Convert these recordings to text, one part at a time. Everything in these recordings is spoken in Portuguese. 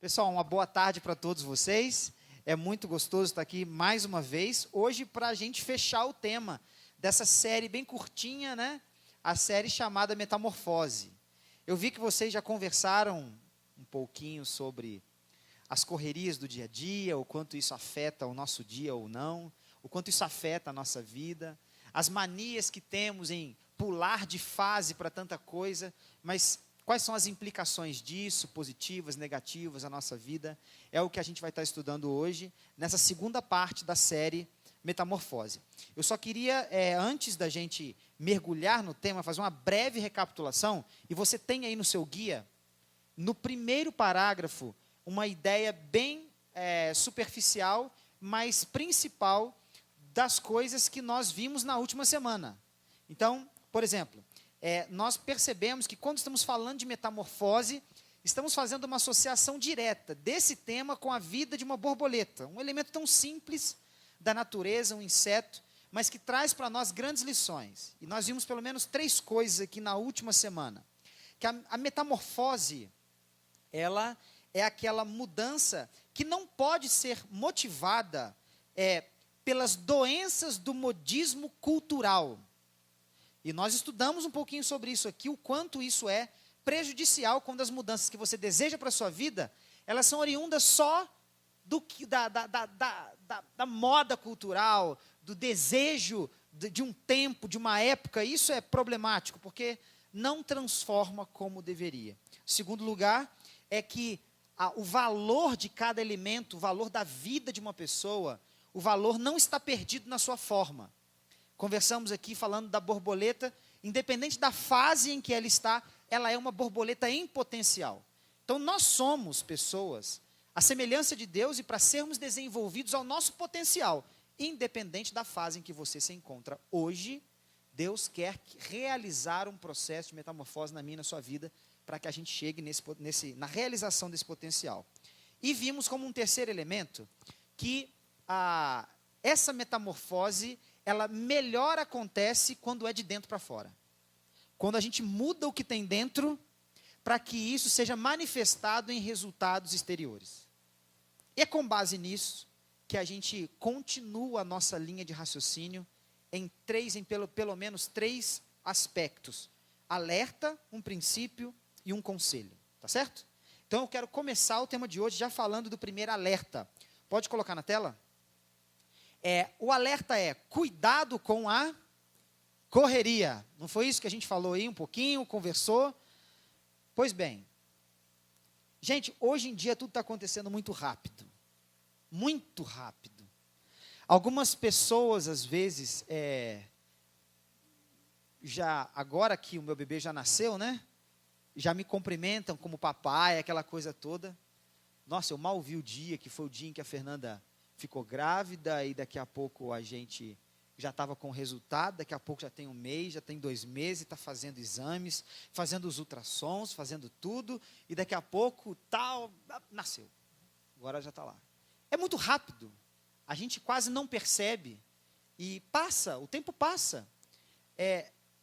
Pessoal, uma boa tarde para todos vocês. É muito gostoso estar aqui mais uma vez, hoje para a gente fechar o tema dessa série bem curtinha, né? A série chamada Metamorfose. Eu vi que vocês já conversaram um pouquinho sobre as correrias do dia a dia, o quanto isso afeta o nosso dia ou não, o quanto isso afeta a nossa vida, as manias que temos em pular de fase para tanta coisa, mas quais são as implicações disso, positivas, negativas, na nossa vida? É o que a gente vai estar estudando hoje, nessa segunda parte da série Metamorfose. Eu só queria, antes da gente mergulhar no tema, fazer uma breve recapitulação, e você tem aí no seu guia, no primeiro parágrafo, uma ideia bem superficial, mas principal das coisas que nós vimos na última semana. Então, por exemplo, nós percebemos que quando estamos falando de metamorfose, estamos fazendo uma associação direta desse tema com a vida de uma borboleta, um elemento tão simples da natureza, um inseto, mas que traz para nós grandes lições. E nós vimos pelo menos 3 coisas aqui na última semana. Que a metamorfose, ela é aquela mudança que não pode ser motivada pelas doenças do modismo cultural. E nós estudamos um pouquinho sobre isso aqui, o quanto isso é prejudicial quando as mudanças que você deseja para a sua vida, elas são oriundas só da moda cultural, do desejo de um tempo, de uma época. Isso é problemático, porque não transforma como deveria. Segundo lugar, é que o valor de cada elemento, o valor da vida de uma pessoa, o valor não está perdido na sua forma. Conversamos aqui falando da borboleta, independente da fase em que ela está, ela é uma borboleta em potencial. Então, nós somos pessoas, à semelhança de Deus, e para sermos desenvolvidos ao nosso potencial, independente da fase em que você se encontra hoje, Deus quer realizar um processo de metamorfose na minha e na sua vida, para que a gente chegue na realização desse potencial. E vimos como um terceiro elemento, que essa metamorfose, ela melhor acontece quando é de dentro para fora. Quando a gente muda o que tem dentro, para que isso seja manifestado em resultados exteriores. E é com base nisso que a gente continua a nossa linha de raciocínio em pelo menos 3 aspectos. Alerta, um princípio e um conselho. Tá certo? Então eu quero começar o tema de hoje já falando do primeiro alerta. Pode colocar na tela? O alerta é: cuidado com a correria. Não foi isso que a gente falou aí um pouquinho, conversou? Pois bem, gente, hoje em dia tudo está acontecendo muito rápido. Muito rápido. Algumas pessoas, às vezes, agora que o meu bebê já nasceu, né? Já me cumprimentam como papai, aquela coisa toda. Nossa, eu mal vi o dia, que foi o dia em que a Fernanda ficou grávida, e daqui a pouco a gente já estava com o resultado, daqui a pouco já tem 1 mês, já tem 2 meses, está fazendo exames, fazendo os ultrassons, fazendo tudo, e daqui a pouco nasceu. Agora já está lá. É muito rápido, a gente quase não percebe, e o tempo passa.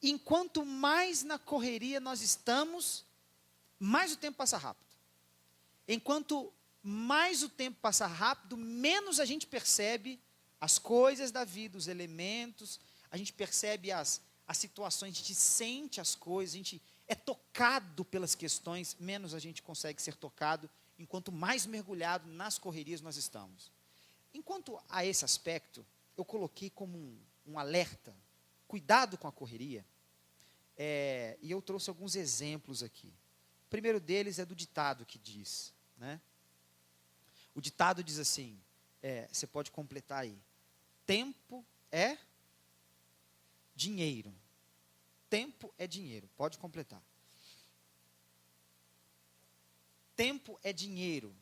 Enquanto mais na correria nós estamos, mais o tempo passa rápido. Enquanto mais o tempo passa rápido, menos a gente percebe as coisas da vida, os elementos, a gente percebe as situações, a gente sente as coisas, a gente é tocado pelas questões, menos a gente consegue ser tocado, enquanto mais mergulhado nas correrias nós estamos. Enquanto a esse aspecto, eu coloquei como um alerta, cuidado com a correria, e eu trouxe alguns exemplos aqui. O primeiro deles é do ditado que diz, né? O ditado diz assim, você pode completar aí: tempo é dinheiro. Tempo é dinheiro, pode completar. Tempo é dinheiro.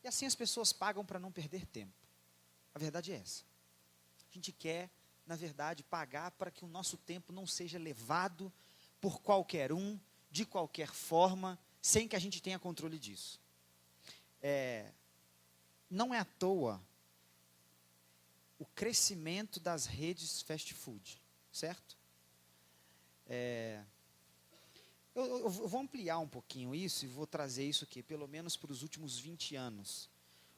E assim as pessoas pagam para não perder tempo. A verdade é essa. A gente quer, na verdade, pagar para que o nosso tempo não seja levado por qualquer um, de qualquer forma, sem que a gente tenha controle disso. Não é à toa o crescimento das redes fast food, certo? eu vou ampliar um pouquinho isso e vou trazer isso aqui, pelo menos para os últimos 20 anos.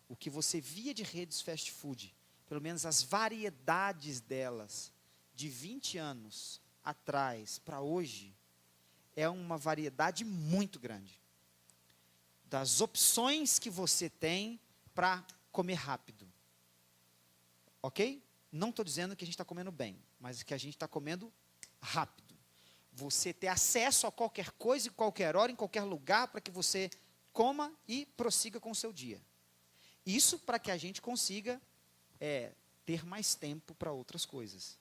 O que você via de redes fast food, pelo menos as variedades delas, de 20 anos atrás para hoje, é uma variedade muito grande. Das opções que você tem para comer rápido. Ok? Não estou dizendo que a gente está comendo bem, mas que a gente está comendo rápido. Você ter acesso a qualquer coisa, em qualquer hora, em qualquer lugar, para que você coma e prossiga com o seu dia. Isso para que a gente consiga ter mais tempo para outras coisas.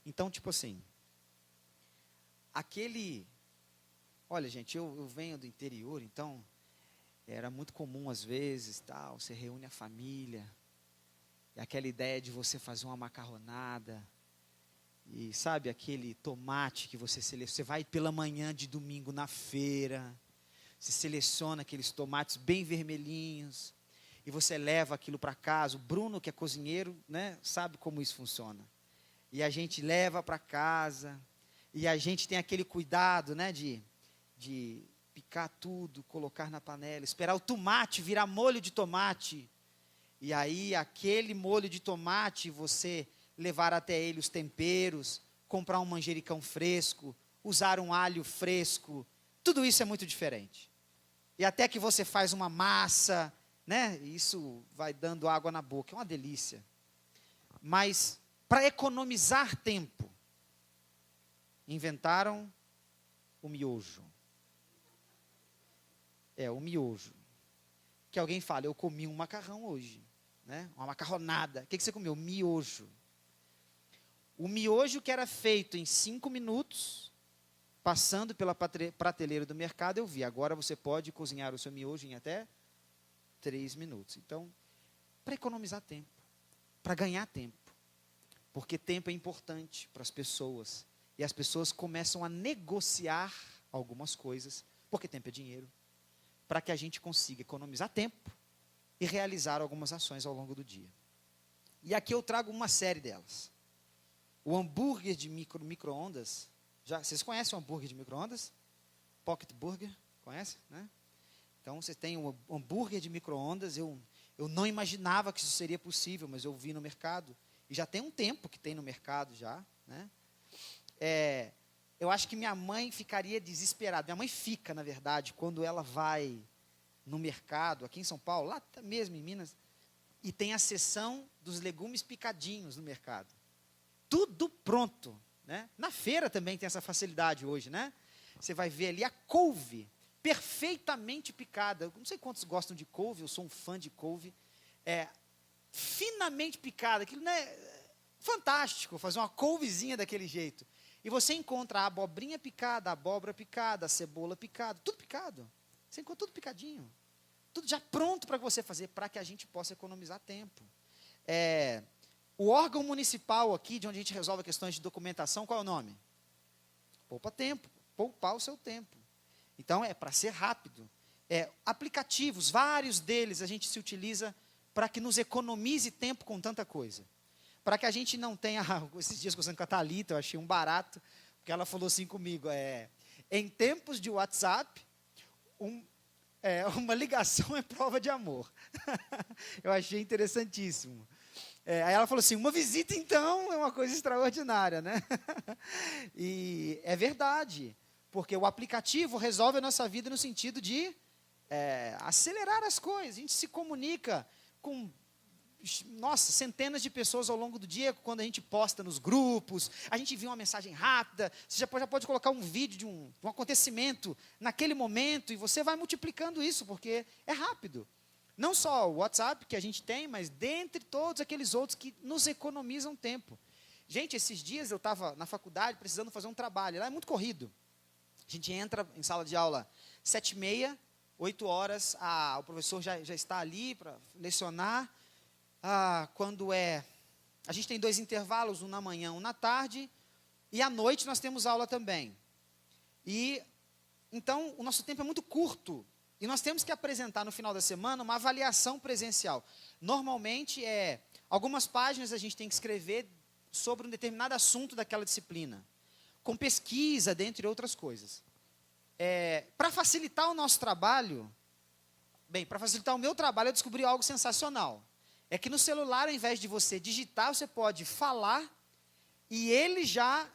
Então, tipo assim, olha, gente, eu venho do interior, então era muito comum às vezes, tal, você reúne a família, e aquela ideia de você fazer uma macarronada, e sabe aquele tomate que você vai pela manhã de domingo na feira, você seleciona aqueles tomates bem vermelhinhos, e você leva aquilo para casa. O Bruno, que é cozinheiro, né, sabe como isso funciona. E a gente leva para casa, e a gente tem aquele cuidado, né, de picar tudo, colocar na panela, esperar o tomate virar molho de tomate, e aí aquele molho de tomate você levar até ele os temperos, comprar um manjericão fresco, usar um alho fresco, tudo isso é muito diferente. E até que você faz uma massa, né, isso vai dando água na boca, é uma delícia. Mas para economizar tempo, inventaram o miojo. O miojo. Que alguém fala, eu comi um macarrão hoje, né? Uma macarronada. O que você comeu? Miojo. O miojo que era feito em 5 minutos, passando pela prateleira do mercado, eu vi. Agora você pode cozinhar o seu miojo em até 3 minutos. Então, para economizar tempo, para ganhar tempo. Porque tempo é importante para as pessoas. E as pessoas começam a negociar algumas coisas, porque tempo é dinheiro, para que a gente consiga economizar tempo e realizar algumas ações ao longo do dia. E aqui eu trago uma série delas. O hambúrguer de micro-ondas, vocês conhecem o hambúrguer de micro-ondas? Pocket Burger, conhece, né? Então, você tem o hambúrguer de micro-ondas, eu não imaginava que isso seria possível, mas eu vi no mercado, e já tem um tempo que tem no mercado já, né? Eu acho que minha mãe ficaria desesperada. Minha mãe fica, na verdade, quando ela vai no mercado, aqui em São Paulo, lá mesmo em Minas, e tem a seção dos legumes picadinhos no mercado. Tudo pronto, né? Na feira também tem essa facilidade hoje, né? Você vai ver ali a couve, perfeitamente picada. Eu não sei quantos gostam de couve, eu sou um fã de couve. Finamente picada, aquilo, né? Fantástico, fazer uma couvezinha daquele jeito. E você encontra a abobrinha picada, a abóbora picada, a cebola picada, tudo picado. Você encontra tudo picadinho. Tudo já pronto para você fazer, para que a gente possa economizar tempo. O órgão municipal aqui, de onde a gente resolve questões de documentação, qual é o nome? Poupa tempo, poupar o seu tempo. Então, é para ser rápido. Aplicativos, vários deles a gente se utiliza para que nos economize tempo com tanta coisa. Para que a gente não tenha, esses dias conversando com a Thalita, eu achei um barato, porque ela falou assim comigo, em tempos de WhatsApp, uma ligação é prova de amor. Eu achei interessantíssimo. Aí ela falou assim, uma visita então é uma coisa extraordinária, né? E é verdade, porque o aplicativo resolve a nossa vida no sentido de acelerar as coisas. A gente se comunica com centenas de pessoas ao longo do dia, quando a gente posta nos grupos, a gente envia uma mensagem rápida, você já pode colocar um vídeo de um acontecimento naquele momento, e você vai multiplicando isso, porque é rápido. Não só o WhatsApp que a gente tem, mas dentre todos aqueles outros que nos economizam tempo. Gente, esses dias eu estava na faculdade precisando fazer um trabalho, lá é muito corrido. A gente entra em sala de aula 7h30, 8h, o professor já está ali para lecionar. Quando a gente tem 2 intervalos, um na manhã, um na tarde, e à noite nós temos aula também. E então o nosso tempo é muito curto, e nós temos que apresentar no final da semana uma avaliação presencial. Normalmente algumas páginas a gente tem que escrever sobre um determinado assunto daquela disciplina, com pesquisa, dentre outras coisas. para facilitar o nosso trabalho, para facilitar o meu trabalho, eu descobri algo sensacional. É que no celular, ao invés de você digitar, você pode falar e ele já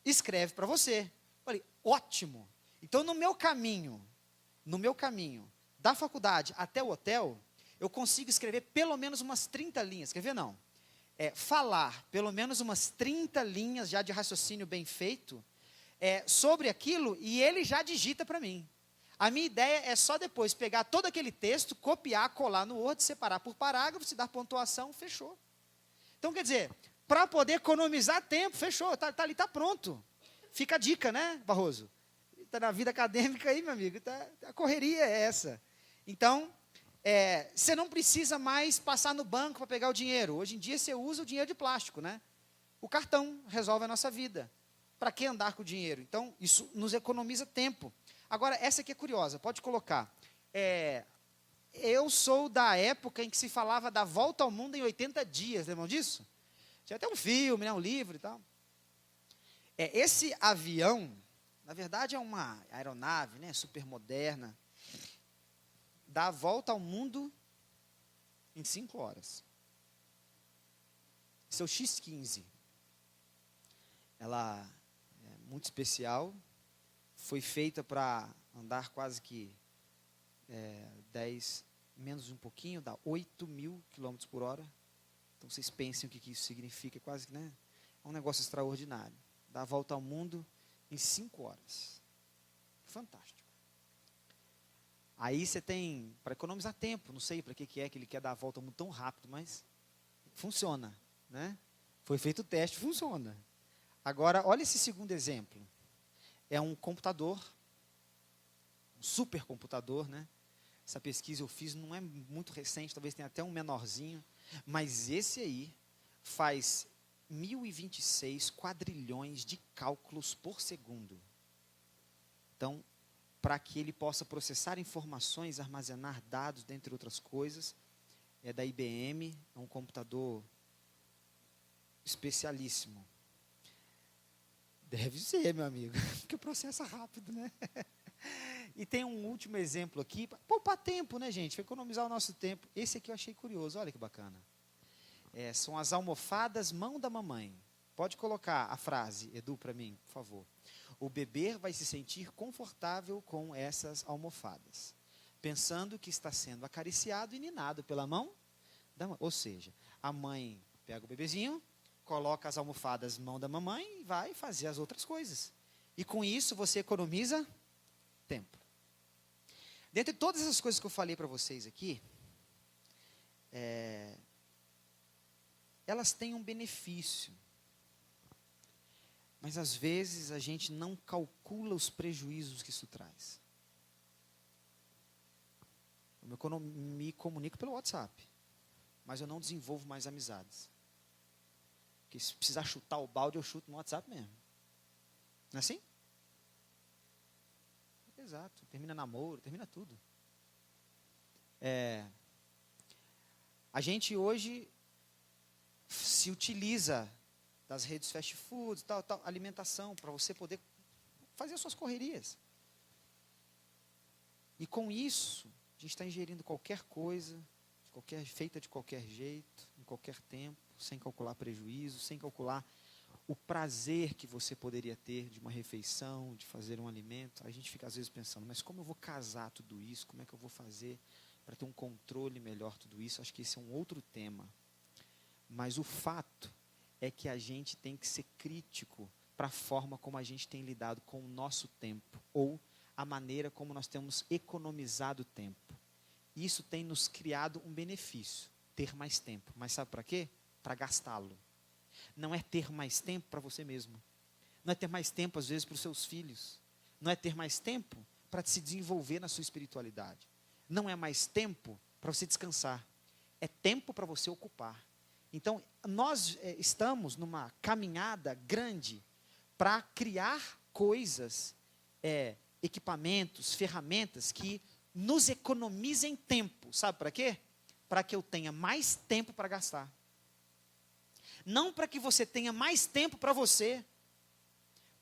escreve para você. Falei, ótimo. Então, no meu caminho da faculdade até o hotel, eu consigo escrever pelo menos umas 30 linhas. Quer ver, não? Falar pelo menos umas 30 linhas já de raciocínio bem feito sobre aquilo e ele já digita para mim. A minha ideia é só depois pegar todo aquele texto, copiar, colar no Word, separar por parágrafos, dar pontuação, fechou. Então, quer dizer, para poder economizar tempo, fechou, tá ali, está pronto. Fica a dica, né, Barroso? Está na vida acadêmica aí, meu amigo, a correria é essa. Então, você não precisa mais passar no banco para pegar o dinheiro. Hoje em dia, você usa o dinheiro de plástico, né? O cartão resolve a nossa vida. Para que andar com o dinheiro? Então, isso nos economiza tempo. Agora, essa aqui é curiosa, pode colocar. Eu sou da época em que se falava da volta ao mundo em 80 dias, lembram disso? Tinha até um filme, né, um livro e tal. Esse avião, na verdade é uma aeronave, né, super moderna, dá a volta ao mundo em 5 horas. Esse é o X-15. Ela é muito especial, foi feita para andar quase que 10, menos um pouquinho, dá 8.000 km por hora. Então, vocês pensem o que isso significa, quase que, né? É um negócio extraordinário. Dá a volta ao mundo em 5 horas. Fantástico. Aí você tem, para economizar tempo, não sei para que ele quer dar a volta ao mundo tão rápido, mas funciona, né? Foi feito o teste, funciona. Agora, olha esse segundo exemplo. É um computador, um supercomputador, né? Essa pesquisa eu fiz, não é muito recente, talvez tenha até um menorzinho, mas esse aí faz 1.026 quadrilhões de cálculos por segundo. Então, para que ele possa processar informações, armazenar dados, dentre outras coisas, é da IBM, é um computador especialíssimo. Deve ser, meu amigo, porque processa rápido, né? E tem um último exemplo aqui, para poupar tempo, né, gente? Para economizar o nosso tempo. Esse aqui eu achei curioso, olha que bacana. São as almofadas mão da mamãe. Pode colocar a frase, Edu, para mim, por favor. O bebê vai se sentir confortável com essas almofadas, pensando que está sendo acariciado e ninado pela mão da mãe. Ou seja, a mãe pega o bebezinho, coloca as almofadas mão da mamãe e vai fazer as outras coisas. E com isso você economiza tempo. Dentre todas essas coisas que eu falei para vocês aqui, elas têm um benefício. Mas às vezes a gente não calcula os prejuízos que isso traz. Eu me comunico pelo WhatsApp, mas eu não desenvolvo mais amizades. Porque se precisar chutar o balde, eu chuto no WhatsApp mesmo. Não é assim? Exato. Termina namoro, termina tudo. A gente hoje se utiliza das redes fast foods, tal, alimentação, para você poder fazer as suas correrias. E com isso, a gente está ingerindo qualquer coisa, feita de qualquer jeito, em qualquer tempo, sem calcular prejuízo, sem calcular o prazer que você poderia ter de uma refeição, de fazer um alimento. A gente fica às vezes pensando, mas como eu vou casar tudo isso? Como é que eu vou fazer para ter um controle melhor tudo isso? Acho que esse é um outro tema. Mas o fato é que a gente tem que ser crítico para a forma como a gente tem lidado com o nosso tempo, ou a maneira como nós temos economizado tempo. Isso tem nos criado um benefício, ter mais tempo. Mas sabe para quê? Para gastá-lo. Não é ter mais tempo para você mesmo. Não é ter mais tempo, às vezes, para os seus filhos. Não é ter mais tempo para se desenvolver na sua espiritualidade. Não é mais tempo para você descansar. É tempo para você ocupar. Então, nós estamos numa caminhada grande para criar coisas, equipamentos, ferramentas que nos economizem tempo. Sabe para quê? Para que eu tenha mais tempo para gastar. Não para que você tenha mais tempo para você,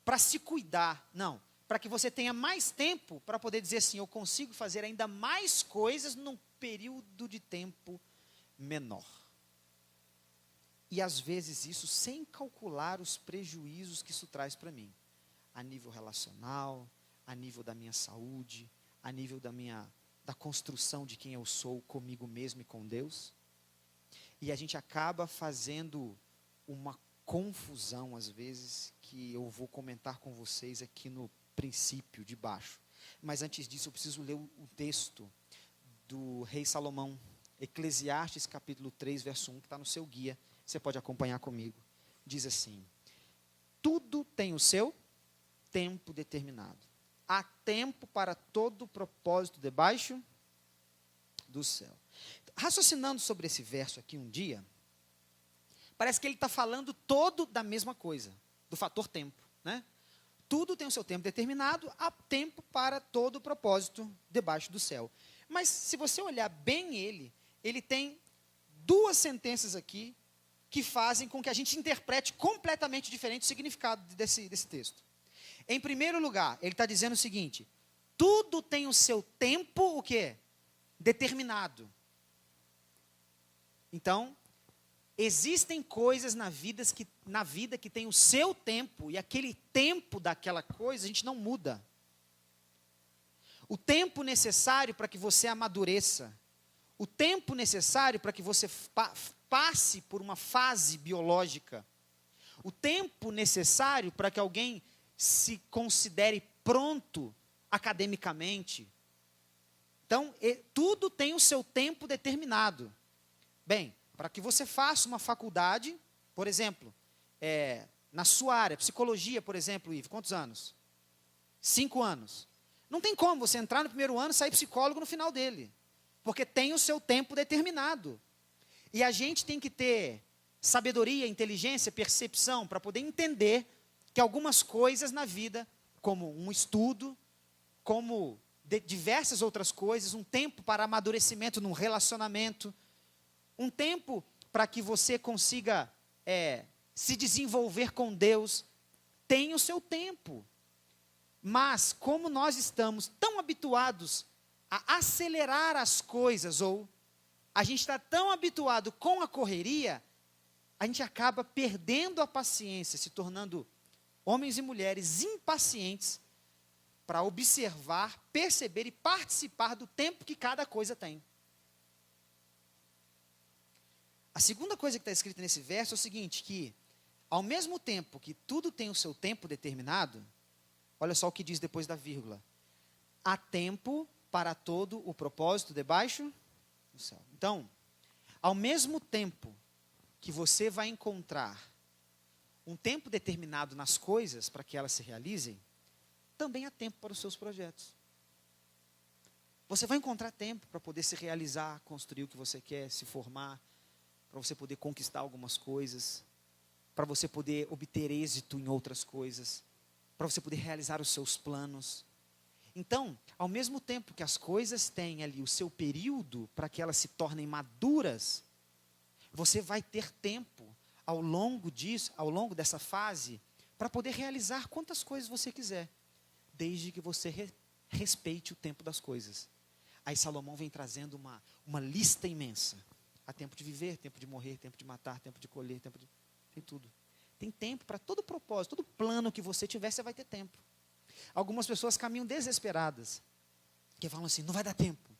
para se cuidar. Não, para que você tenha mais tempo para poder dizer assim, eu consigo fazer ainda mais coisas num período de tempo menor. E às vezes isso sem calcular os prejuízos que isso traz para mim, a nível relacional, a nível da minha saúde, a nível da construção de quem eu sou comigo mesmo e com Deus. E a gente acaba fazendo uma confusão, às vezes, que eu vou comentar com vocês aqui no princípio, de baixo. Mas antes disso, eu preciso ler o texto do rei Salomão, Eclesiastes capítulo 3, verso 1, que está no seu guia. Você pode acompanhar comigo. Diz assim: tudo tem o seu tempo determinado. Há tempo para todo propósito debaixo do céu. Raciocinando sobre esse verso aqui um dia, parece que ele está falando todo da mesma coisa, do fator tempo, né? Tudo tem o seu tempo determinado, há tempo para todo propósito debaixo do céu. Mas se você olhar bem ele tem duas sentenças aqui que fazem com que a gente interprete completamente diferente o significado desse texto. Em primeiro lugar, ele está dizendo o seguinte: tudo tem o seu tempo, o quê? Determinado. Então, existem coisas na vida que tem o seu tempo, e aquele tempo daquela coisa a gente não muda. O tempo necessário para que você amadureça, o tempo necessário para que você passe por uma fase biológica, o tempo necessário para que alguém se considere pronto academicamente. Então, tudo tem o seu tempo determinado. Bem, para que você faça uma faculdade, por exemplo, na sua área, psicologia, por exemplo, Ivo, quantos anos? 5 anos. Não tem como você entrar no primeiro ano e sair psicólogo no final dele, porque tem o seu tempo determinado. E a gente tem que ter sabedoria, inteligência, percepção, para poder entender que algumas coisas na vida, como um estudo, como diversas outras coisas, um tempo para amadurecimento num relacionamento, um tempo para que você consiga se desenvolver com Deus, tem o seu tempo. Mas, como nós estamos tão habituados a acelerar as coisas, ou a gente está tão habituado com a correria, a gente acaba perdendo a paciência, se tornando homens e mulheres impacientes para observar, perceber e participar do tempo que cada coisa tem. A segunda coisa que está escrita nesse verso é o seguinte, que ao mesmo tempo que tudo tem o seu tempo determinado, olha só o que diz depois da vírgula: há tempo para todo o propósito debaixo do céu. Então, ao mesmo tempo que você vai encontrar um tempo determinado nas coisas para que elas se realizem, também há tempo para os seus projetos. Você vai encontrar tempo para poder se realizar, construir o que você quer, se formar, para você poder conquistar algumas coisas, para você poder obter êxito em outras coisas, para você poder realizar os seus planos. Então, ao mesmo tempo que as coisas têm ali o seu período para que elas se tornem maduras, você vai ter tempo ao longo disso, ao longo dessa fase, para poder realizar quantas coisas você quiser, desde que você respeite o tempo das coisas. Aí Salomão vem trazendo uma lista imensa. Há tempo de viver, tempo de morrer, tempo de matar, tempo de colher, tem tudo. Tem tempo para todo propósito, todo plano que você tiver, você vai ter tempo. Algumas pessoas caminham desesperadas, que falam assim: não vai dar tempo.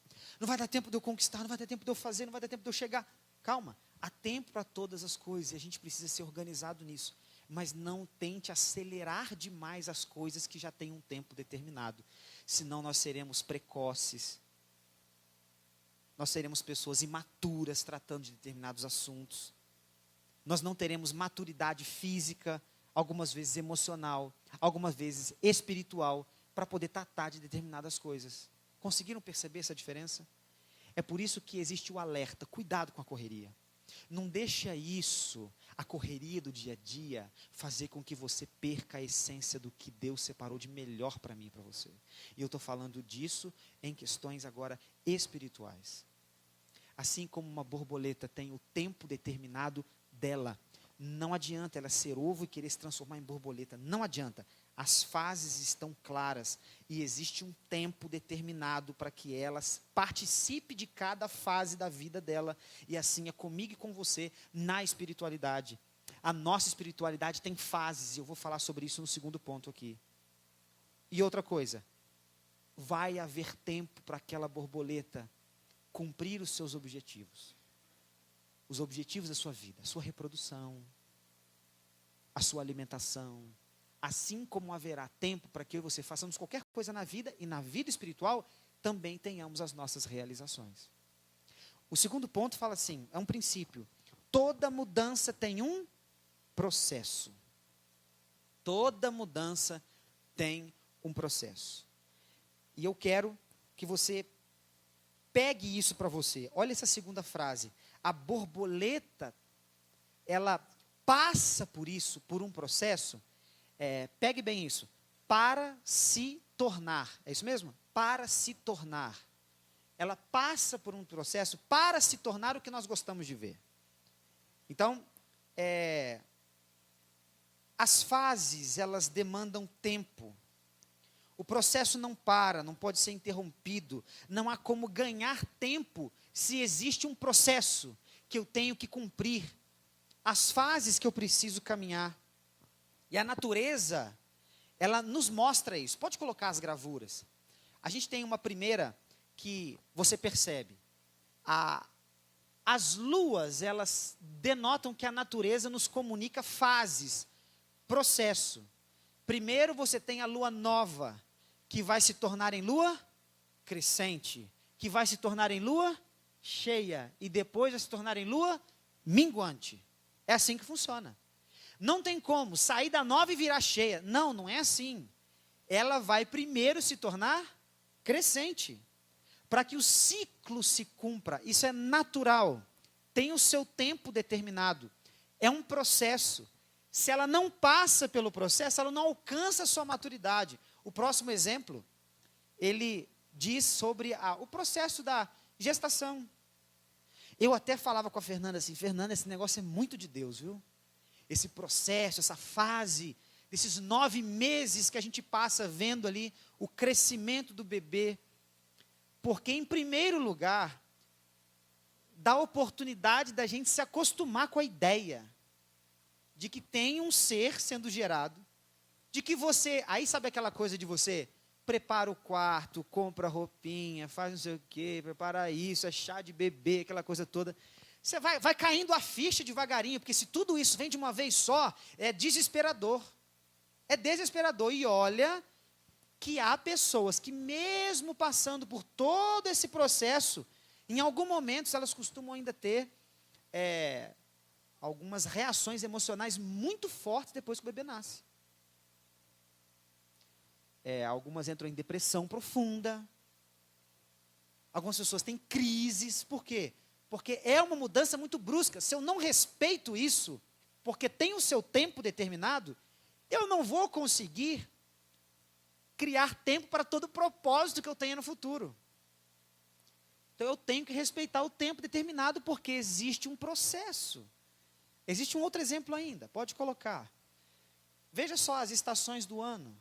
Não vai dar tempo de eu conquistar, não vai dar tempo de eu fazer, não vai dar tempo de eu chegar. Calma, há tempo para todas as coisas, e a gente precisa ser organizado nisso. Mas não tente acelerar demais as coisas que já têm um tempo determinado. Senão nós seremos precoces. Nós seremos pessoas imaturas tratando de determinados assuntos. Nós não teremos maturidade física, algumas vezes emocional, algumas vezes espiritual, para poder tratar de determinadas coisas. Conseguiram perceber essa diferença? É por isso que existe o alerta: cuidado com a correria. Não deixa isso, a correria do dia a dia, fazer com que você perca a essência do que Deus separou de melhor para mim e para você. E eu estou falando disso em questões agora espirituais. Assim como uma borboleta tem o tempo determinado dela, não adianta ela ser ovo e querer se transformar em borboleta. Não adianta. As fases estão claras e existe um tempo determinado para que elas participe de cada fase da vida dela. E assim é comigo e com você na espiritualidade. A nossa espiritualidade tem fases, e eu vou falar sobre isso no segundo ponto aqui. E outra coisa, vai haver tempo para aquela borboleta cumprir os seus objetivos. Os objetivos da sua vida, a sua reprodução, a sua alimentação. Assim como haverá tempo para que eu e você façamos qualquer coisa na vida, e na vida espiritual também tenhamos as nossas realizações. O segundo ponto fala assim, é um princípio. Toda mudança tem um processo. Toda mudança tem um processo. E eu quero que você pegue isso para você. Olha essa segunda frase. A borboleta, ela passa por isso, por um processo. Pegue bem isso. Para se tornar. É isso mesmo? Para se tornar. Ela passa por um processo para se tornar o que nós gostamos de ver. Então, as fases, elas demandam tempo. O processo não para, não pode ser interrompido. Não há como ganhar tempo se existe um processo que eu tenho que cumprir. As fases que eu preciso caminhar. E a natureza, ela nos mostra isso. Pode colocar as gravuras. A gente tem uma primeira que você percebe. As luas, elas denotam que a natureza nos comunica fases, processo. Primeiro você tem a lua nova, que vai se tornar em lua crescente, que vai se tornar em lua cheia, e depois vai se tornar em lua minguante. É assim que funciona. Não tem como sair da nova e virar cheia. Não, não é assim. Ela vai primeiro se tornar crescente, para que o ciclo se cumpra. Isso é natural. Tem o seu tempo determinado. É um processo. Se ela não passa pelo processo, ela não alcança a sua maturidade. O próximo exemplo, ele diz sobre o processo da gestação. Eu até falava com a Fernanda assim, Fernanda, esse negócio é muito de Deus, viu? Esse processo, essa fase, esses 9 meses que a gente passa vendo ali o crescimento do bebê. Porque, em primeiro lugar, dá a oportunidade da gente se acostumar com a ideia de que tem um ser sendo gerado, de que você, aí sabe aquela coisa de você, prepara o quarto, compra roupinha, faz não sei o quê, prepara isso, é chá de bebê, aquela coisa toda. Você vai caindo a ficha devagarinho, porque se tudo isso vem de uma vez só, é desesperador. É desesperador. E olha que há pessoas que mesmo passando por todo esse processo, em algum momento elas costumam ainda ter algumas reações emocionais muito fortes depois que o bebê nasce. Algumas entram em depressão profunda. Algumas pessoas têm crises. Por quê? Porque é uma mudança muito brusca. Se eu não respeito isso, porque tem o seu tempo determinado, eu não vou conseguir criar tempo para todo o propósito que eu tenho no futuro. Então eu tenho que respeitar o tempo determinado, porque existe um processo. Existe um outro exemplo ainda, pode colocar. Veja só as estações do ano.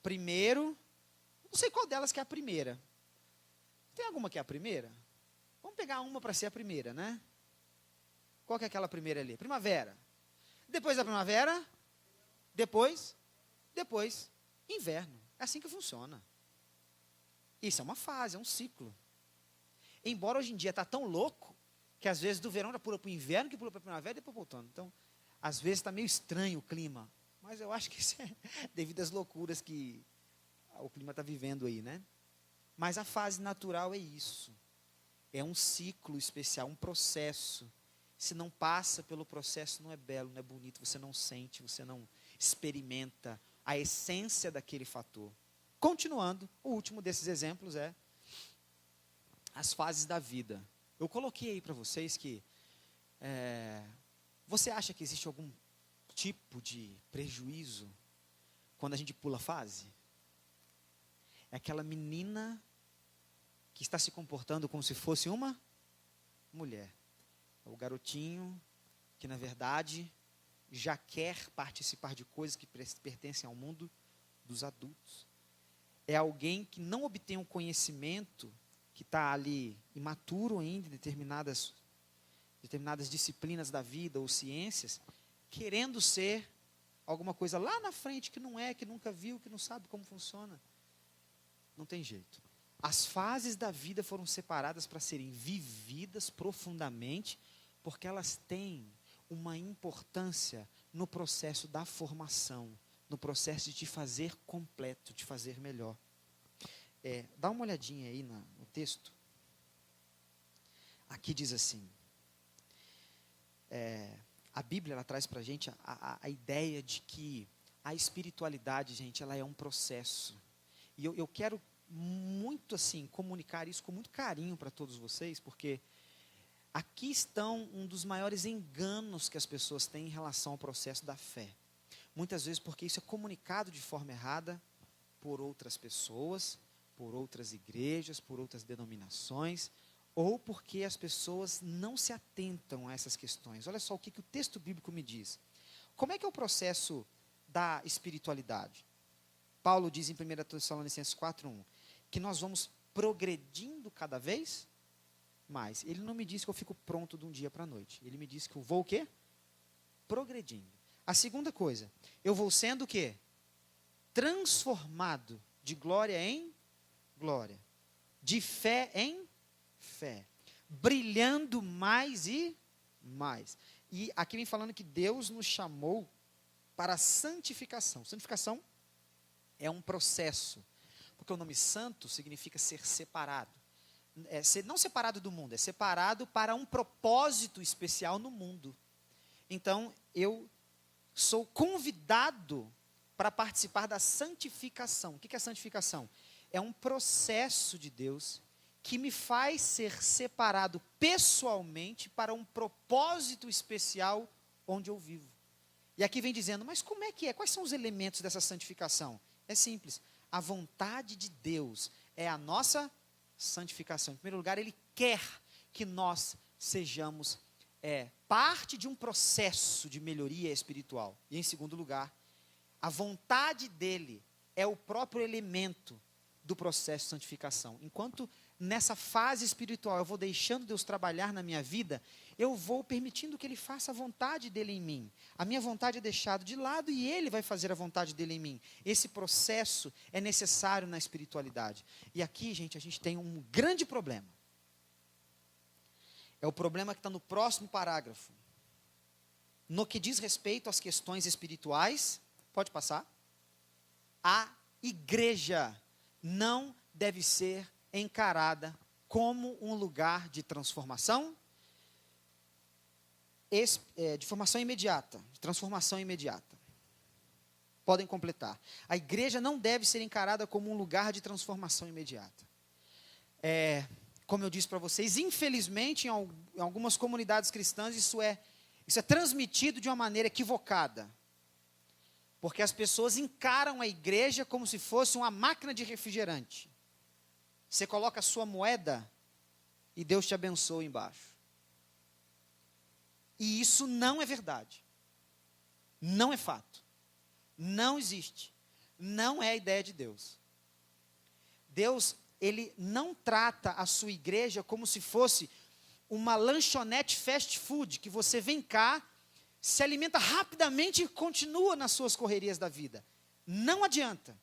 Primeiro, não sei qual delas que é a primeira. Tem alguma que é a primeira? Vamos pegar uma para ser a primeira, né? Qual que é aquela primeira ali? Primavera. Depois da primavera, depois, inverno. É assim que funciona. Isso é uma fase, é um ciclo. Embora hoje em dia está tão louco, que às vezes do verão já pula para o inverno, que pula para a primavera e depois voltando. Então, às vezes está meio estranho o clima. Mas eu acho que isso é devido às loucuras que o clima está vivendo aí, né? Mas a fase natural é isso. É um ciclo especial, um processo. Se não passa pelo processo, não é belo, não é bonito, você não sente, você não experimenta a essência daquele fator. Continuando, o último desses exemplos é as fases da vida. Eu coloquei aí para vocês que você acha que existe algum tipo de prejuízo quando a gente pula fase? É aquela menina que está se comportando como se fosse uma mulher. É o garotinho que, na verdade, já quer participar de coisas que pertencem ao mundo dos adultos. É alguém que não obtém um conhecimento, que está ali imaturo ainda em determinadas disciplinas da vida ou ciências, querendo ser alguma coisa lá na frente que não é, que nunca viu, que não sabe como funciona. Não tem jeito. As fases da vida foram separadas para serem vividas profundamente, porque elas têm uma importância no processo da formação, no processo de te fazer completo, te fazer melhor. Dá uma olhadinha aí no texto. Aqui diz assim, a Bíblia ela traz para a gente a ideia de que a espiritualidade, gente, ela é um processo. E eu quero muito assim comunicar isso com muito carinho para todos vocês, porque aqui estão um dos maiores enganos que as pessoas têm em relação ao processo da fé. Muitas vezes porque isso é comunicado de forma errada por outras pessoas, por outras igrejas, por outras denominações, ou porque as pessoas não se atentam a essas questões. Olha só o que o texto bíblico me diz. Como é que é o processo da espiritualidade? Paulo diz em 1 Tessalonicenses 4:1, que nós vamos progredindo cada vez mais. Ele não me diz que eu fico pronto de um dia para a noite. Ele me diz que eu vou o quê? Progredindo. A segunda coisa, eu vou sendo o quê? Transformado de glória em glória. De fé em fé. Brilhando mais e mais. E aqui vem falando que Deus nos chamou para a santificação. Santificação é um processo. Porque o nome santo significa ser separado. Não separado do mundo, é separado para um propósito especial no mundo. Então, eu sou convidado para participar da santificação. O que é a santificação? É um processo de Deus que me faz ser separado pessoalmente para um propósito especial onde eu vivo. E aqui vem dizendo, mas como é que é? Quais são os elementos dessa santificação? É simples. A vontade de Deus é a nossa santificação. Em primeiro lugar, Ele quer que nós sejamos parte de um processo de melhoria espiritual. E em segundo lugar, a vontade dEle é o próprio elemento do processo de santificação. Enquanto nessa fase espiritual eu vou deixando Deus trabalhar na minha vida, eu vou permitindo que Ele faça a vontade dEle em mim. A minha vontade é deixada de lado e Ele vai fazer a vontade dEle em mim. Esse processo é necessário na espiritualidade. E aqui, gente, a gente tem um grande problema. É o problema que está no próximo parágrafo. No que diz respeito às questões espirituais, pode passar, a igreja não deve ser encarada como um lugar de transformação, de formação imediata, de transformação imediata. Podem completar. A igreja não deve ser encarada como um lugar de transformação imediata. Como eu disse para vocês, infelizmente, em algumas comunidades cristãs, isso é transmitido de uma maneira equivocada. Porque as pessoas encaram a igreja como se fosse uma máquina de refrigerante. Você coloca a sua moeda e Deus te abençoa embaixo. E isso não é verdade. Não é fato. Não existe. Não é a ideia de Deus. Deus, Ele não trata a sua igreja como se fosse uma lanchonete fast food, que você vem cá, se alimenta rapidamente e continua nas suas correrias da vida. Não adianta.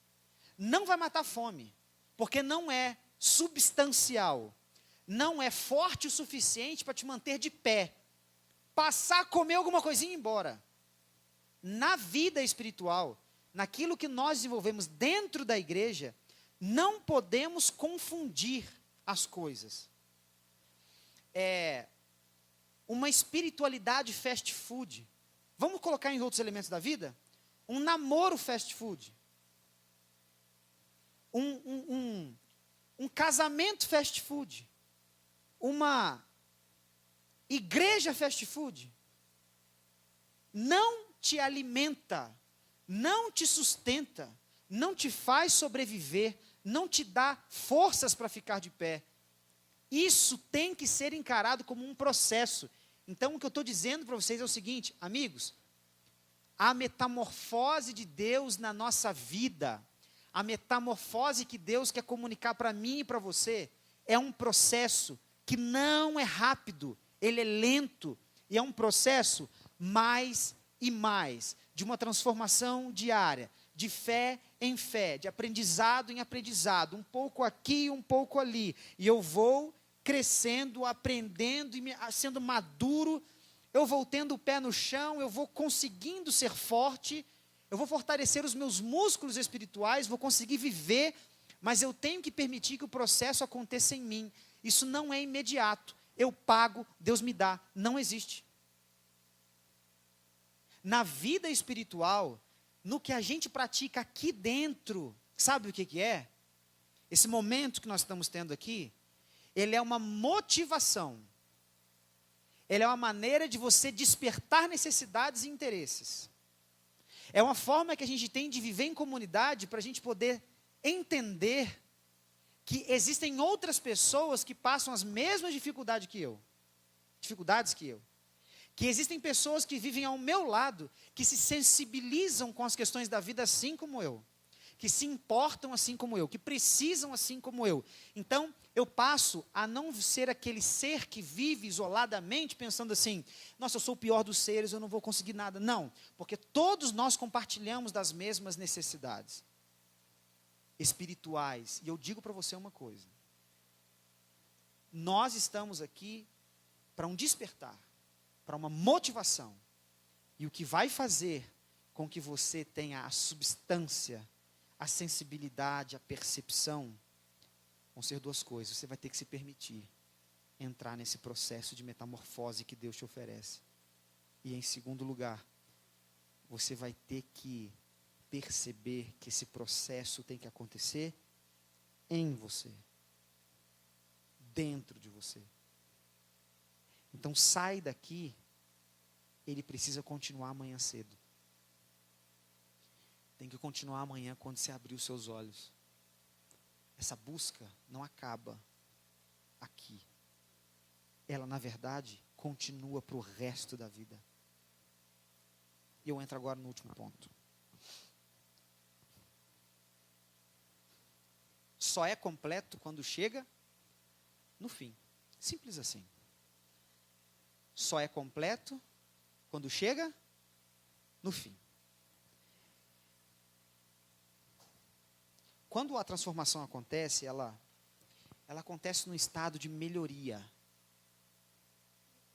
Não vai matar fome, porque não é substancial. Não é forte o suficiente para te manter de pé. Passar, comer alguma coisinha e ir embora. Na vida espiritual, naquilo que nós desenvolvemos dentro da igreja, não podemos confundir as coisas. Uma espiritualidade fast food. Vamos colocar em outros elementos da vida? Um namoro fast food. Um casamento fast food. Uma igreja fast food. Não te alimenta, não te sustenta, não te faz sobreviver, não te dá forças para ficar de pé. Isso tem que ser encarado como um processo. Então, o que eu estou dizendo para vocês é o seguinte, amigos, A metamorfose de Deus na nossa vida, a metamorfose que Deus quer comunicar para mim e para você, é um processo que não é rápido, ele é lento, e é um processo mais e mais, de uma transformação diária, de fé em fé, de aprendizado em aprendizado, um pouco aqui, um pouco ali, e eu vou crescendo, aprendendo e sendo maduro, eu vou tendo o pé no chão, eu vou conseguindo ser forte, eu vou fortalecer os meus músculos espirituais, vou conseguir viver, mas eu tenho que permitir que o processo aconteça em mim. Isso não é imediato. Eu pago, Deus me dá. Não existe. Na vida espiritual, no que a gente pratica aqui dentro, sabe o que é? Esse momento que nós estamos tendo aqui, ele é uma motivação. Ele é uma maneira de você despertar necessidades e interesses. É uma forma que a gente tem de viver em comunidade para a gente poder entender que existem outras pessoas que passam as mesmas dificuldades que eu. Que existem pessoas que vivem ao meu lado, que se sensibilizam com as questões da vida assim como eu. Que se importam assim como eu, que precisam assim como eu. Então, eu passo a não ser aquele ser que vive isoladamente, pensando assim, nossa, eu sou o pior dos seres, eu não vou conseguir nada. Não, porque todos nós compartilhamos das mesmas necessidades espirituais. E eu digo para você uma coisa. Nós estamos aqui para um despertar, para uma motivação. E o que vai fazer com que você tenha a substância, a sensibilidade, a percepção, vão ser duas coisas. Você vai ter que se permitir entrar nesse processo de metamorfose que Deus te oferece. E em segundo lugar, você vai ter que perceber que esse processo tem que acontecer em você, dentro de você. Então sai daqui, ele precisa continuar amanhã cedo. Tem que continuar amanhã quando você abrir os seus olhos. Essa busca não acaba aqui. Ela, na verdade, continua para o resto da vida. E eu entro agora no último ponto. Só é completo quando chega no fim. Simples assim. Só é completo quando chega no fim. Quando a transformação acontece, ela acontece num estado de melhoria.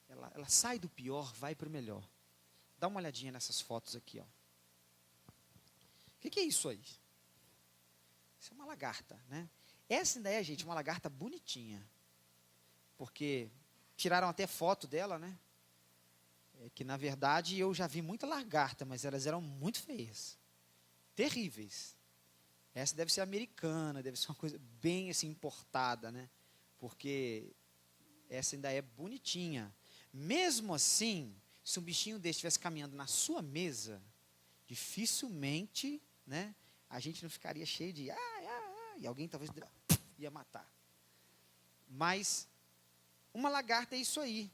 Ela sai do pior, vai para o melhor. Dá uma olhadinha nessas fotos aqui, ó. O que é isso aí? Isso é uma lagarta, né? Essa ainda é, gente, uma lagarta bonitinha. Porque tiraram até foto dela, né? Que, na verdade, eu já vi muita lagarta, mas elas eram muito feias. Terríveis. Essa deve ser americana, deve ser uma coisa bem assim importada, né? Porque essa ainda é bonitinha. Mesmo assim, se um bichinho desse estivesse caminhando na sua mesa, dificilmente, né, a gente não ficaria cheio de e alguém talvez ia matar. Mas uma lagarta é isso aí.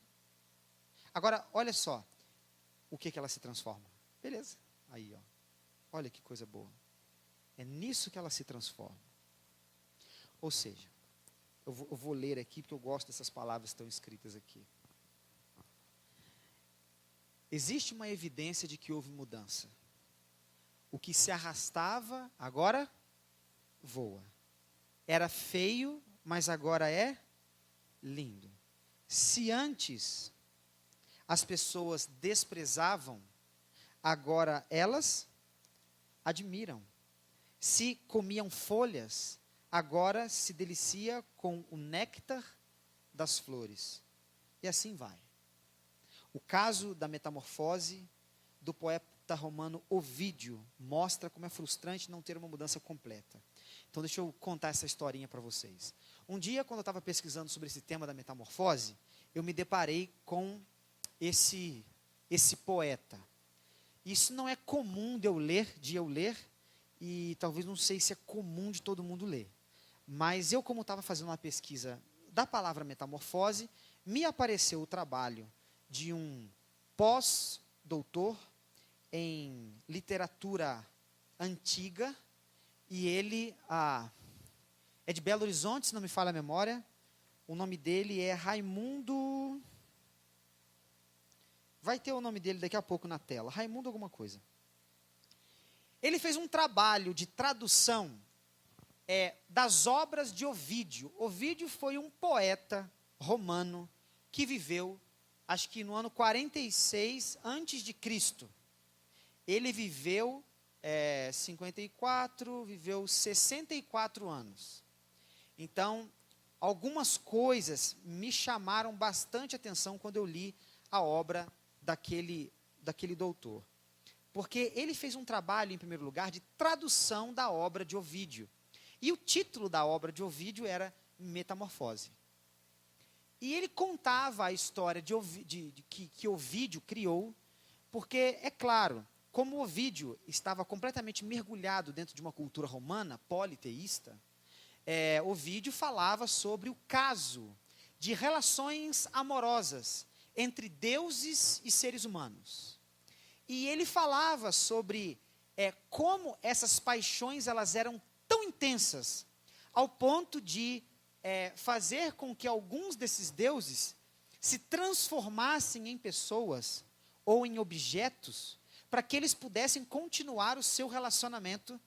Agora, olha só o que ela se transforma. Beleza, aí, ó. Olha que coisa boa. É nisso que ela se transforma. Ou seja, eu vou ler aqui, porque eu gosto dessas palavras que estão escritas aqui. Existe uma evidência de que houve mudança. O que se arrastava, agora voa. Era feio, mas agora é lindo. Se antes as pessoas desprezavam, agora elas admiram. Se comiam folhas, agora se delicia com o néctar das flores. E assim vai. O caso da metamorfose do poeta romano Ovídio mostra como é frustrante não ter uma mudança completa. Então deixa eu contar essa historinha para vocês. Um dia, quando eu estava pesquisando sobre esse tema da metamorfose, eu me deparei com esse poeta. Isso não é comum de eu ler, e talvez não sei se é comum de todo mundo ler. Mas eu, como estava fazendo uma pesquisa da palavra metamorfose, me apareceu o trabalho de um pós-doutor em literatura antiga, e ele é de Belo Horizonte, se não me falha a memória. O nome dele é Raimundo... Vai ter o nome dele daqui a pouco na tela. Raimundo alguma coisa. Ele fez um trabalho de tradução das obras de Ovídio. Ovídio foi um poeta romano que viveu, acho que no ano 46 antes de Cristo. Ele viveu 54, viveu 64 anos. Então, algumas coisas me chamaram bastante atenção quando eu li a obra daquele doutor. Porque ele fez um trabalho, em primeiro lugar, de tradução da obra de Ovídio. E o título da obra de Ovídio era Metamorfose. E ele contava a história que Ovídio criou, porque, é claro, como Ovídio estava completamente mergulhado dentro de uma cultura romana, politeísta, Ovídio falava sobre o caso de relações amorosas entre deuses e seres humanos. E ele falava sobre como essas paixões elas eram tão intensas, ao ponto de fazer com que alguns desses deuses se transformassem em pessoas ou em objetos, para que eles pudessem continuar o seu relacionamento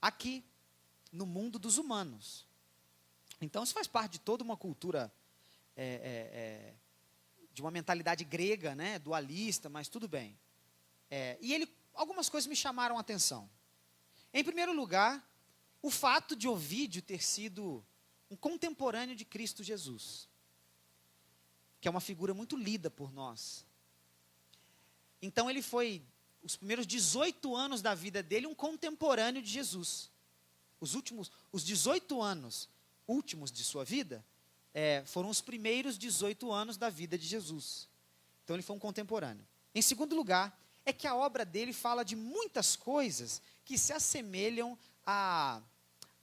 aqui, no mundo dos humanos. Então, isso faz parte de toda uma cultura, de uma mentalidade grega, né, dualista, mas tudo bem. E algumas coisas me chamaram a atenção. Em primeiro lugar, o fato de Ovídio ter sido um contemporâneo de Cristo Jesus, que é uma figura muito lida por nós. Então, ele foi, os primeiros 18 anos da vida dele, um contemporâneo de Jesus. Os 18 anos últimos de sua vida, foram os primeiros 18 anos da vida de Jesus. Então, ele foi um contemporâneo. Em segundo lugar, é que a obra dele fala de muitas coisas que se assemelham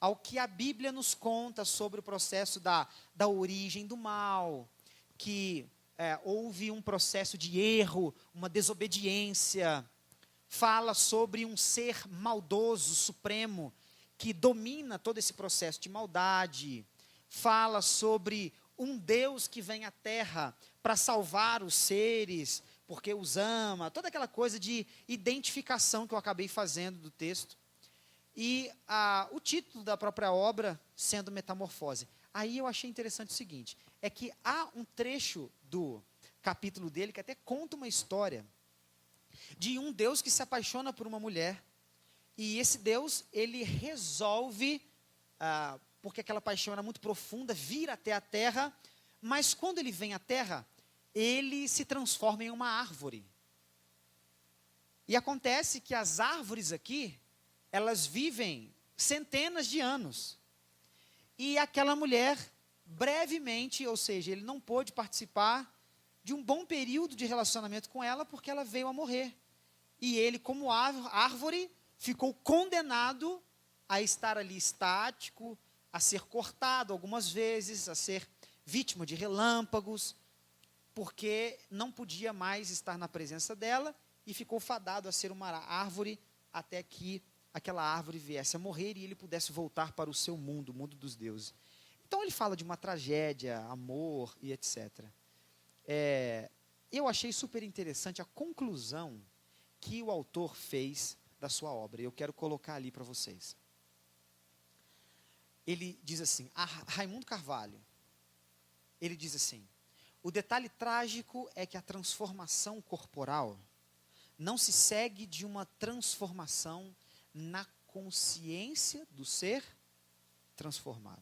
ao que a Bíblia nos conta sobre o processo da origem do mal, que houve um processo de erro, uma desobediência, fala sobre um ser maldoso, supremo, que domina todo esse processo de maldade, fala sobre um Deus que vem à terra para salvar os seres, porque os ama, toda aquela coisa de identificação que eu acabei fazendo do texto. E o título da própria obra sendo Metamorfose. Aí eu achei interessante o seguinte, é que há um trecho do capítulo dele que até conta uma história de um Deus que se apaixona por uma mulher, e esse Deus, ele resolve, porque aquela paixão era muito profunda, vir até a terra, mas quando ele vem à terra, ele se transforma em uma árvore. E acontece que as árvores aqui, elas vivem centenas de anos. E aquela mulher, brevemente, ou seja, ele não pôde participar de um bom período de relacionamento com ela, porque ela veio a morrer. E ele, como árvore, ficou condenado a estar ali estático, a ser cortado algumas vezes, a ser vítima de relâmpagos, porque não podia mais estar na presença dela e ficou fadado a ser uma árvore até que aquela árvore viesse a morrer e ele pudesse voltar para o seu mundo, o mundo dos deuses. Então ele fala de uma tragédia, amor e etc. Eu achei super interessante a conclusão que o autor fez da sua obra. Eu quero colocar ali para vocês. Ele diz assim, Raimundo Carvalho, ele diz assim, o detalhe trágico é que a transformação corporal não se segue de uma transformação na consciência do ser transformado.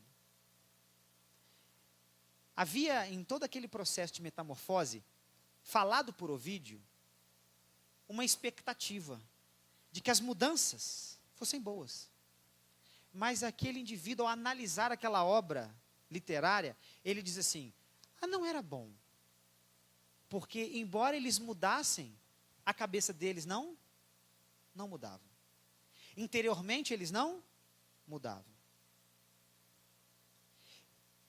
Havia em todo aquele processo de metamorfose, falado por Ovídio, uma expectativa de que as mudanças fossem boas. Mas aquele indivíduo, ao analisar aquela obra literária, ele diz assim, não era bom. Porque, embora eles mudassem, a cabeça deles não mudava. Interiormente, eles não mudavam.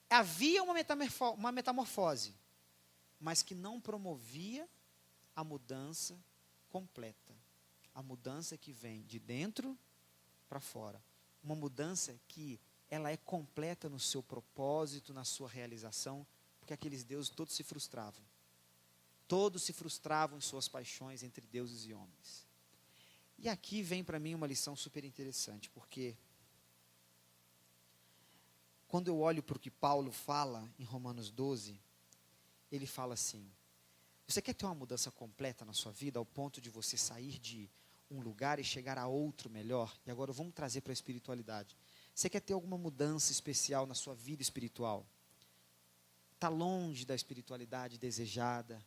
Havia uma metamorfose, mas que não promovia a mudança completa, a mudança que vem de dentro para fora. Uma mudança que ela é completa no seu propósito, na sua realização, porque aqueles deuses todos se frustravam. Todos se frustravam em suas paixões entre deuses e homens. E aqui vem para mim uma lição super interessante, porque quando eu olho para o que Paulo fala em Romanos 12, ele fala assim: você quer ter uma mudança completa na sua vida, ao ponto de você sair de um lugar e chegar a outro melhor? E agora vamos trazer para a espiritualidade. Você quer ter alguma mudança especial na sua vida espiritual? Está longe da espiritualidade desejada,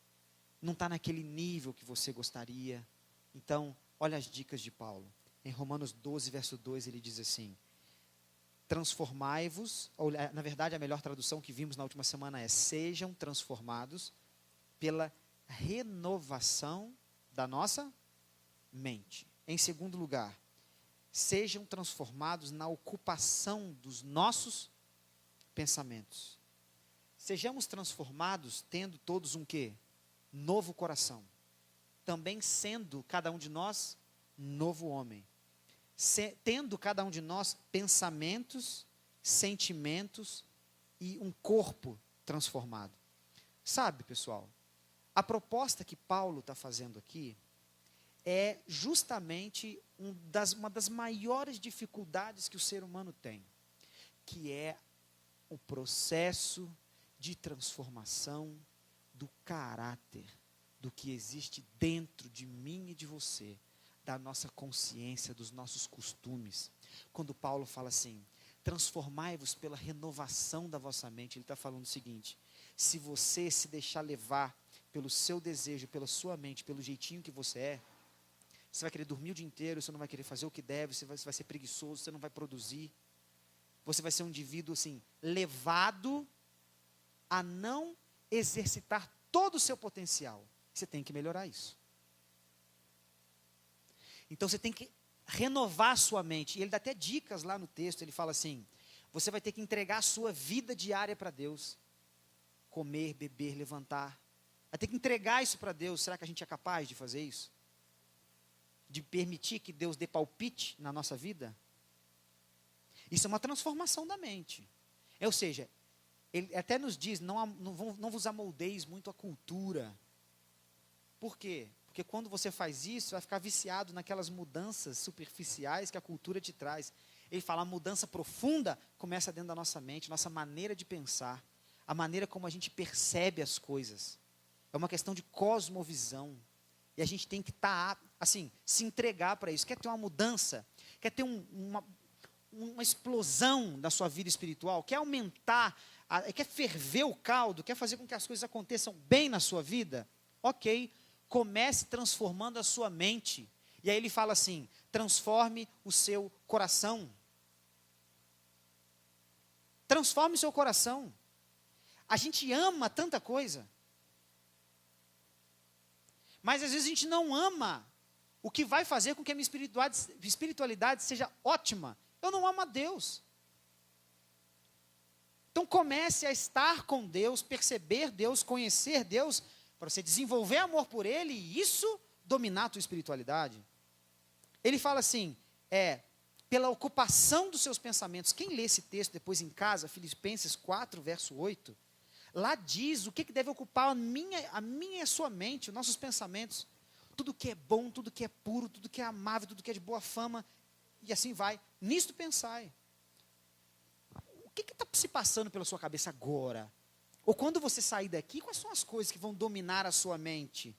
não está naquele nível que você gostaria. Então, olha as dicas de Paulo. Em Romanos 12, verso 2, ele diz assim: transformai-vos, ou na verdade a melhor tradução que vimos na última semana é: sejam transformados pela renovação da nossa mente. Em segundo lugar, sejam transformados na ocupação dos nossos pensamentos. Sejamos transformados tendo todos um quê? Novo coração. Também sendo cada um de nós novo homem. Tendo cada um de nós pensamentos, sentimentos e um corpo transformado. Sabe, pessoal, a proposta que Paulo está fazendo aqui é justamente uma das maiores dificuldades que o ser humano tem, que é o processo de transformação do caráter, do que existe dentro de mim e de você, da nossa consciência, dos nossos costumes. Quando Paulo fala assim: transformai-vos pela renovação da vossa mente, ele está falando o seguinte: se você se deixar levar pelo seu desejo, pela sua mente, pelo jeitinho que você vai querer dormir o dia inteiro, você não vai querer fazer o que deve, você vai ser preguiçoso, você não vai produzir, você vai ser um indivíduo assim, levado a não exercitar todo o seu potencial. Você tem que melhorar isso. Então você tem que renovar a sua mente. E ele dá até dicas lá no texto. Ele fala assim: você vai ter que entregar a sua vida diária para Deus. Comer, beber, levantar. Vai ter que entregar isso para Deus. Será que a gente é capaz de fazer isso? De permitir que Deus dê palpite na nossa vida? Isso é uma transformação da mente. Ou seja, ele até nos diz: não vos amoldeis muito à cultura. Por quê? Porque quando você faz isso, vai ficar viciado naquelas mudanças superficiais que a cultura te traz. Ele fala: a mudança profunda começa dentro da nossa mente, nossa maneira de pensar, a maneira como a gente percebe as coisas. É uma questão de cosmovisão. E a gente tem que estar, assim, se entregar para isso. Quer ter uma mudança? Quer ter uma explosão na sua vida espiritual? Quer aumentar, quer ferver o caldo? Quer fazer com que as coisas aconteçam bem na sua vida? Ok. Comece transformando a sua mente. E aí ele fala assim: transforme o seu coração. Transforme o seu coração. A gente ama tanta coisa, mas às vezes a gente não ama o que vai fazer com que a minha espiritualidade seja ótima. Eu não amo a Deus. Então comece a estar com Deus, perceber Deus, conhecer Deus, para você desenvolver amor por Ele e isso dominar a tua espiritualidade. Ele fala assim, pela ocupação dos seus pensamentos. Quem lê esse texto depois em casa, Filipenses 4, verso 8, lá diz o que deve ocupar a minha e a sua mente, os nossos pensamentos. Tudo que é bom, tudo que é puro, tudo que é amável, tudo que é de boa fama, e assim vai. Nisto pensai. O que está se passando pela sua cabeça agora? Ou quando você sair daqui, quais são as coisas que vão dominar a sua mente?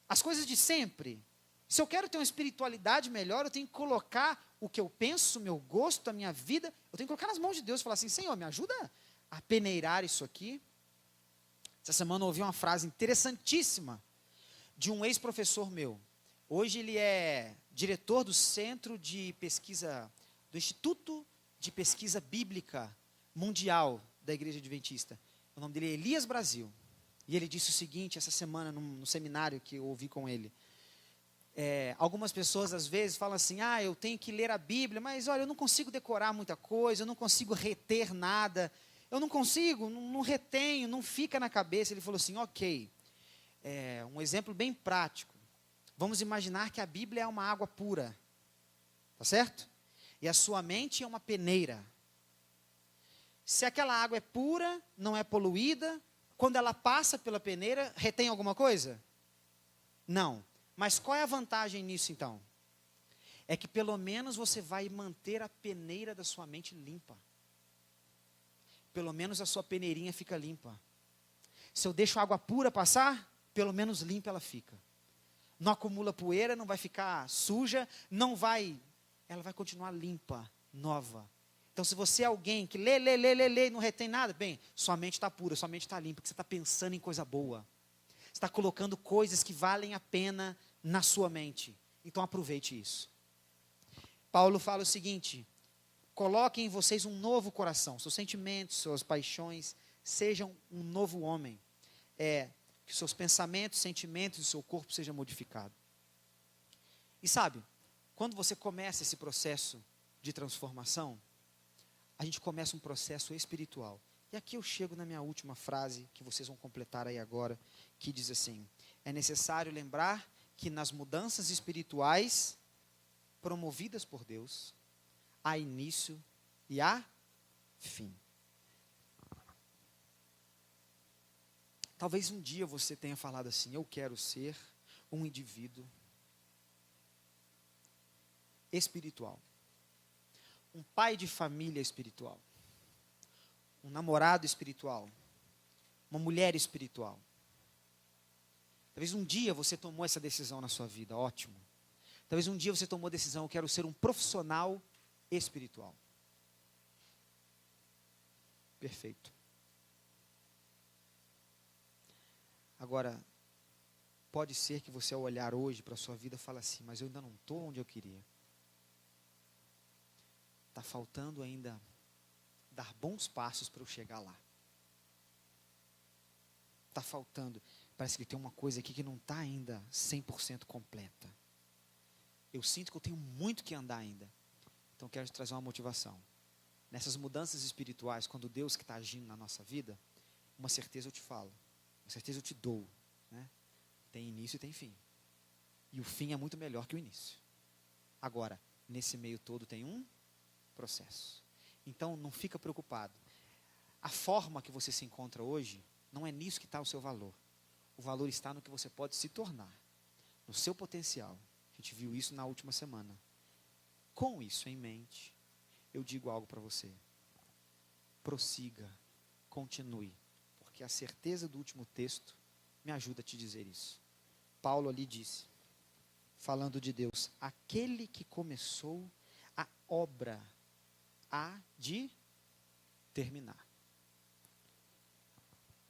As coisas de sempre. Se eu quero ter uma espiritualidade melhor, eu tenho que colocar o que eu penso, o meu gosto, a minha vida, eu tenho que colocar nas mãos de Deus e falar assim: Senhor, me ajuda a peneirar isso aqui. Essa semana eu ouvi uma frase interessantíssima de um ex-professor meu. Hoje ele é diretor do Centro de Pesquisa, do Instituto de Pesquisa Bíblica Mundial da Igreja Adventista. O nome dele é Elias Brasil. E ele disse o seguinte, essa semana, no seminário que eu ouvi com ele. Algumas pessoas, às vezes, falam assim: eu tenho que ler a Bíblia, mas, olha, eu não consigo decorar muita coisa, eu não consigo reter nada, eu não consigo, não retenho, não fica na cabeça. Ele falou assim: ok, um exemplo bem prático. Vamos imaginar que a Bíblia é uma água pura, tá certo? E a sua mente é uma peneira. Se aquela água é pura, não é poluída, quando ela passa pela peneira, retém alguma coisa? Não. Mas qual é a vantagem nisso então? É que pelo menos você vai manter a peneira da sua mente limpa. Pelo menos a sua peneirinha fica limpa. Se eu deixo água pura passar, pelo menos limpa ela fica. Não acumula poeira, não vai ficar suja, ela vai continuar limpa, nova. Então, se você é alguém que lê e não retém nada, bem, sua mente está pura, sua mente está limpa, porque você está pensando em coisa boa. Você está colocando coisas que valem a pena na sua mente. Então, aproveite isso. Paulo fala o seguinte: coloquem em vocês um novo coração, seus sentimentos, suas paixões, sejam um novo homem. Que seus pensamentos, sentimentos e seu corpo sejam modificados. E sabe, quando você começa esse processo de transformação, a gente começa um processo espiritual. E aqui eu chego na minha última frase, que vocês vão completar aí agora, que diz assim: é necessário lembrar que nas mudanças espirituais promovidas por Deus, há início e há fim. Talvez um dia você tenha falado assim: eu quero ser um indivíduo espiritual, um pai de família espiritual, um namorado espiritual, uma mulher espiritual. Talvez um dia você tomou essa decisão na sua vida, ótimo. Talvez um dia você tomou a decisão: eu quero ser um profissional espiritual. Perfeito. Agora, pode ser que você, ao olhar hoje para a sua vida, fale assim: mas eu ainda não estou onde eu queria. Está faltando ainda dar bons passos para eu chegar lá. Está faltando, parece que tem uma coisa aqui que não está ainda 100% completa. Eu sinto que eu tenho muito que andar ainda. Então quero te trazer uma motivação. Nessas mudanças espirituais, quando Deus que está agindo na nossa vida, uma certeza eu te falo, uma certeza eu te dou, né? Tem início e tem fim. E o fim é muito melhor que o início. Agora, nesse meio todo tem um processo. Então não fica preocupado. A forma que você se encontra hoje, não é nisso que está o seu valor. O valor está no que você pode se tornar, no seu potencial. A gente viu isso na última semana. Com isso em mente, eu digo algo para você: prossiga, continue, porque a certeza do último texto me ajuda a te dizer isso. Paulo ali disse, falando de Deus: aquele que começou a obra há de terminar.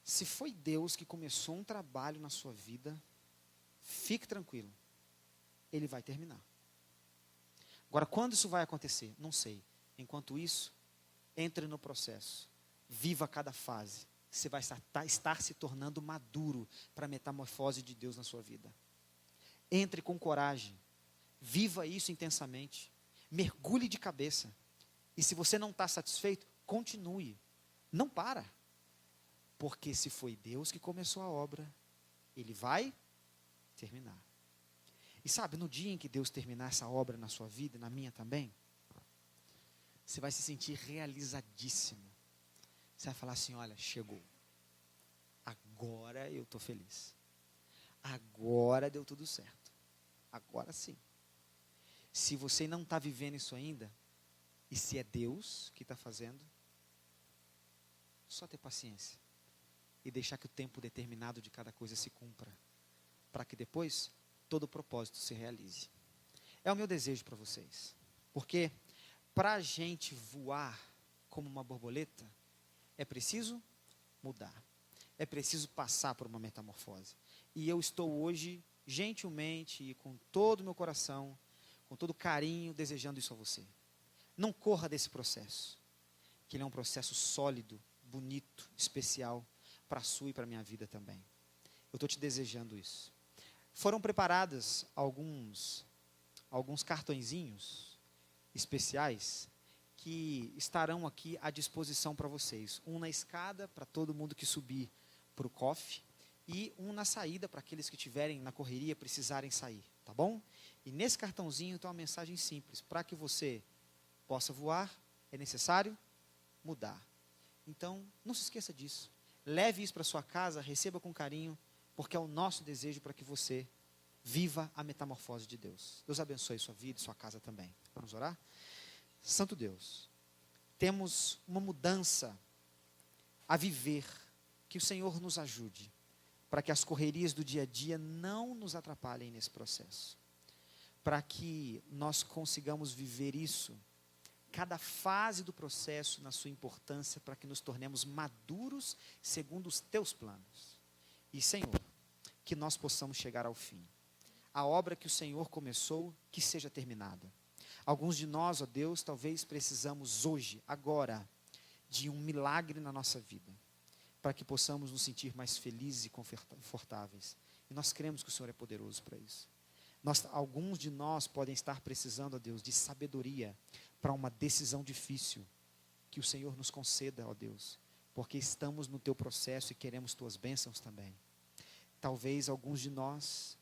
Se foi Deus que começou um trabalho na sua vida, fique tranquilo, Ele vai terminar. Agora, quando isso vai acontecer? Não sei. Enquanto isso, entre no processo. Viva cada fase. Você vai estar se tornando maduro para a metamorfose de Deus na sua vida. Entre com coragem. Viva isso intensamente. Mergulhe de cabeça. E se você não está satisfeito, continue. Não para. Porque se foi Deus que começou a obra, Ele vai terminar. E sabe, no dia em que Deus terminar essa obra na sua vida, na minha também, você vai se sentir realizadíssimo. Você vai falar assim: olha, chegou. Agora eu estou feliz. Agora deu tudo certo. Agora sim. Se você não está vivendo isso ainda, e se é Deus que está fazendo, só ter paciência. E deixar que o tempo determinado de cada coisa se cumpra. Para que depois todo o propósito se realize. É o meu desejo para vocês. Porque para a gente voar como uma borboleta, é preciso mudar. É preciso passar por uma metamorfose. E eu estou hoje, gentilmente e com todo o meu coração, com todo carinho, desejando isso a você. Não corra desse processo. Que ele é um processo sólido, bonito, especial, para a sua e para a minha vida também. Eu estou te desejando isso. Foram preparadas alguns cartõezinhos especiais que estarão aqui à disposição para vocês. Um na escada para todo mundo que subir para o coffee e um na saída para aqueles que estiverem na correria precisarem sair. tá bom? E nesse cartãozinho tem uma mensagem simples. Para que você possa voar, é necessário mudar. Então, não se esqueça disso. Leve isso para sua casa, receba com carinho, porque é o nosso desejo para que você viva a metamorfose de Deus. Deus abençoe sua vida e sua casa também. Vamos orar? Santo Deus, temos uma mudança a viver, que o Senhor nos ajude, para que as correrias do dia a dia não nos atrapalhem nesse processo. Para que nós consigamos viver isso, cada fase do processo na sua importância, para que nos tornemos maduros segundo os teus planos. E, Senhor, que nós possamos chegar ao fim. A obra que o Senhor começou, que seja terminada. Alguns de nós, ó Deus, talvez precisamos hoje, agora, de um milagre na nossa vida, para que possamos nos sentir mais felizes e confortáveis. E nós cremos que o Senhor é poderoso para isso. Alguns de nós podem estar precisando, ó Deus, de sabedoria para uma decisão difícil. Que o Senhor nos conceda, ó Deus, porque estamos no teu processo e queremos tuas bênçãos também. Talvez alguns de nós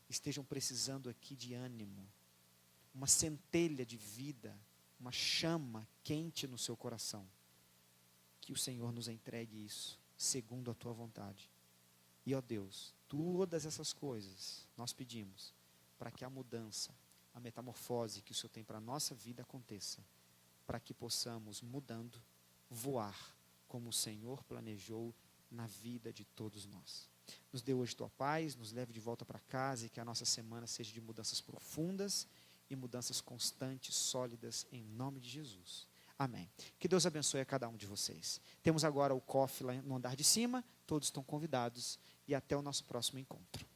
estejam precisando aqui de ânimo, uma centelha de vida, uma chama quente no seu coração. Que o Senhor nos entregue isso, segundo a tua vontade. E, ó Deus, todas essas coisas nós pedimos para que a mudança, a metamorfose que o Senhor tem para a nossa vida aconteça, para que possamos, mudando, voar como o Senhor planejou na vida de todos nós. Nos dê hoje tua paz, nos leve de volta para casa e que a nossa semana seja de mudanças profundas e mudanças constantes, sólidas, em nome de Jesus. Amém. Que Deus abençoe a cada um de vocês. Temos agora o coffee lá no andar de cima, todos estão convidados e até o nosso próximo encontro.